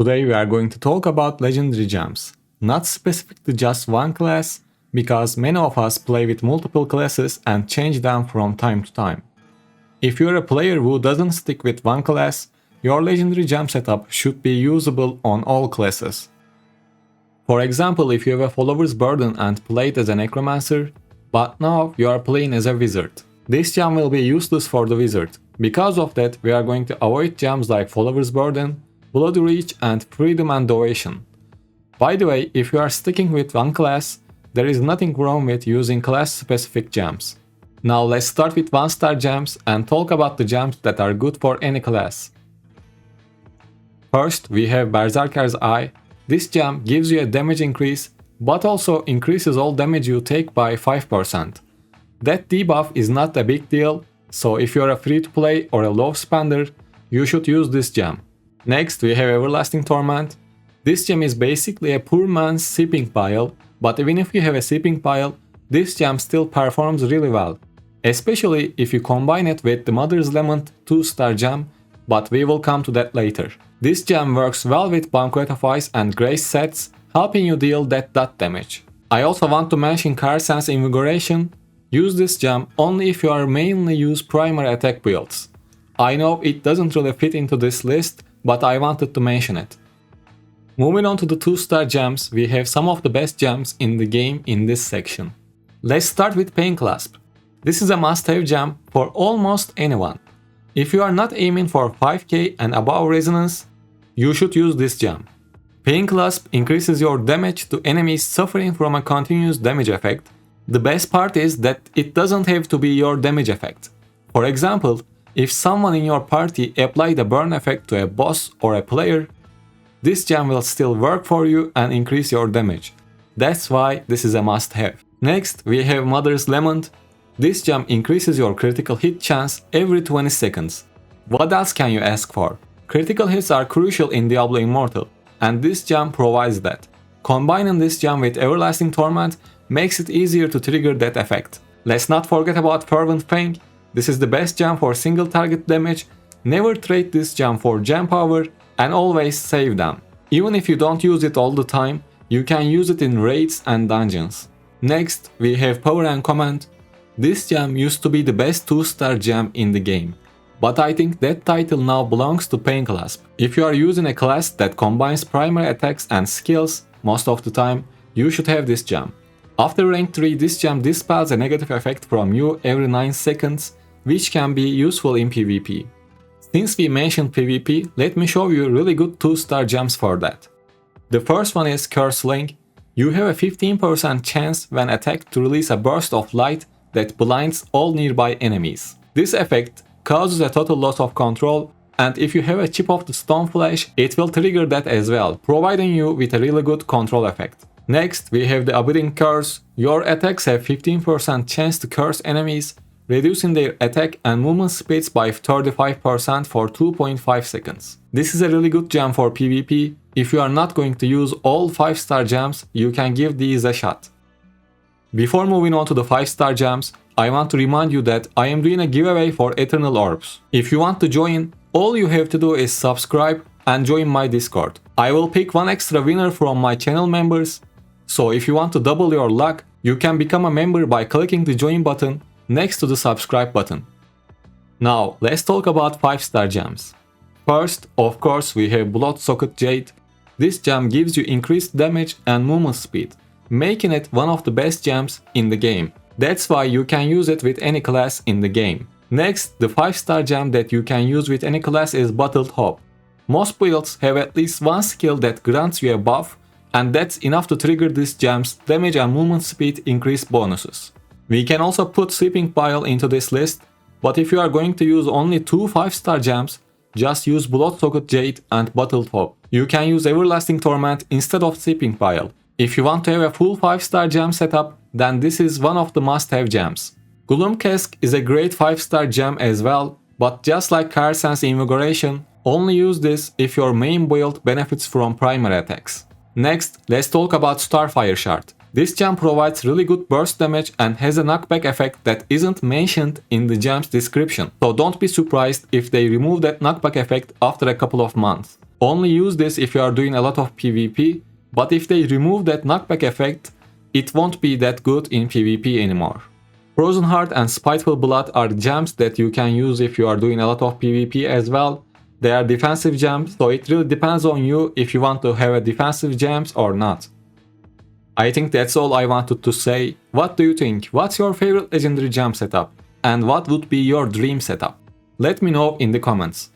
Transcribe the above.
Today we are going to talk about legendary gems, not specific to just one class, because many of us play with multiple classes and change them from time to time. If you're a player who doesn't stick with one class, your legendary gem setup should be usable on all classes. For example, if you have a follower's burden and played as a necromancer, but now you are playing as a wizard. This gem will be useless for the wizard. Because of that, we are going to avoid gems like follower's burden, bloody reach and freedom and ovation. By the way, if you are sticking with one class, there is nothing wrong with using class-specific gems. Now let's start with 1-star gems and talk about the gems that are good for any class. First, we have Berserker's Eye. This gem gives you a damage increase, but also increases all damage you take by 5%. That debuff is not a big deal, so if you're a free-to-play or a low spender, you should use this gem. Next, we have Everlasting Torment. This gem is basically a poor man's sipping pile, but even if you have a sipping pile, this gem still performs really well. Especially if you combine it with the Mother's Lament 2-star gem, but we will come to that later. This gem works well with Banquet of Ice and Grace sets, helping you deal that dot damage. I also want to mention Carsense Invigoration. Use this gem only if you are mainly use primary attack builds. I know it doesn't really fit into this list, but I wanted to mention it. Moving on to the 2-star gems, we have some of the best gems in the game in this section. Let's start with Pain Clasp. This is a must-have gem for almost anyone. If you are not aiming for 5k and above resonance, you should use this gem. Pain Clasp increases your damage to enemies suffering from a continuous damage effect. The best part is that it doesn't have to be your damage effect. For example, if someone in your party applied a burn effect to a boss or a player, this gem will still work for you and increase your damage. That's why this is a must-have. Next, we have Mother's Lament. This gem increases your critical hit chance every 20 seconds. What else can you ask for? Critical hits are crucial in Diablo Immortal, and this gem provides that. Combining this gem with Everlasting Torment makes it easier to trigger that effect. Let's not forget about Fervent Pain. This is the best gem for single target damage. Never trade this gem for gem power and always save them. Even if you don't use it all the time, you can use it in raids and dungeons. Next, we have Power and Command. This gem used to be the best 2-star gem in the game, but I think that title now belongs to Pain Clasp. If you are using a class that combines primary attacks and skills most of the time, you should have this gem. After rank 3, this gem dispels a negative effect from you every 9 seconds, which can be useful in PvP. Since we mentioned PvP, let me show you really good 2-star gems for that. The first one is Curse Link. You have a 15% chance when attacked to release a burst of light that blinds all nearby enemies. This effect causes a total loss of control, and if you have a chip of the Stoneflesh, it will trigger that as well, providing you with a really good control effect. Next, we have the Abiding Curse. Your attacks have 15% chance to curse enemies, reducing their attack and movement speeds by 35% for 2.5 seconds. This is a really good gem for PvP. If you are not going to use all 5-star gems, you can give these a shot. Before moving on to the 5-star gems, I want to remind you that I am doing a giveaway for Eternal Orbs. If you want to join, all you have to do is subscribe and join my Discord. I will pick one extra winner from my channel members, so if you want to double your luck, you can become a member by clicking the join button next to the subscribe button. Now, let's talk about 5-star gems. First, of course, we have Bloodsocket Jade. This gem gives you increased damage and movement speed, making it one of the best gems in the game. That's why you can use it with any class in the game. Next, the 5-star gem that you can use with any class is Bottled Hope. Most builds have at least one skill that grants you a buff, and that's enough to trigger this gem's damage and movement speed increase bonuses. We can also put Sleeping Pile into this list, but if you are going to use only 2 5-star gems, just use Bloodsocket Jade and Bottled Hope. You can use Everlasting Torment instead of Sleeping Pile. If you want to have a full 5-star gem setup, then this is one of the must-have gems. Gloom Cask is a great 5-star gem as well, but just like Carsense Invigoration, only use this if your main build benefits from primary attacks. Next, let's talk about Starfire Shard. This gem provides really good burst damage and has a knockback effect that isn't mentioned in the gem's description, so don't be surprised if they remove that knockback effect after a couple of months. Only use this if you are doing a lot of PvP, but if they remove that knockback effect, it won't be that good in PvP anymore. Frozen Heart and Spiteful Blood are gems that you can use if you are doing a lot of PvP as well. They are defensive gems, so it really depends on you if you want to have a defensive gems or not. I think that's all I wanted to say. What do you think? What's your favorite legendary gem setup? And what would be your dream setup? Let me know in the comments.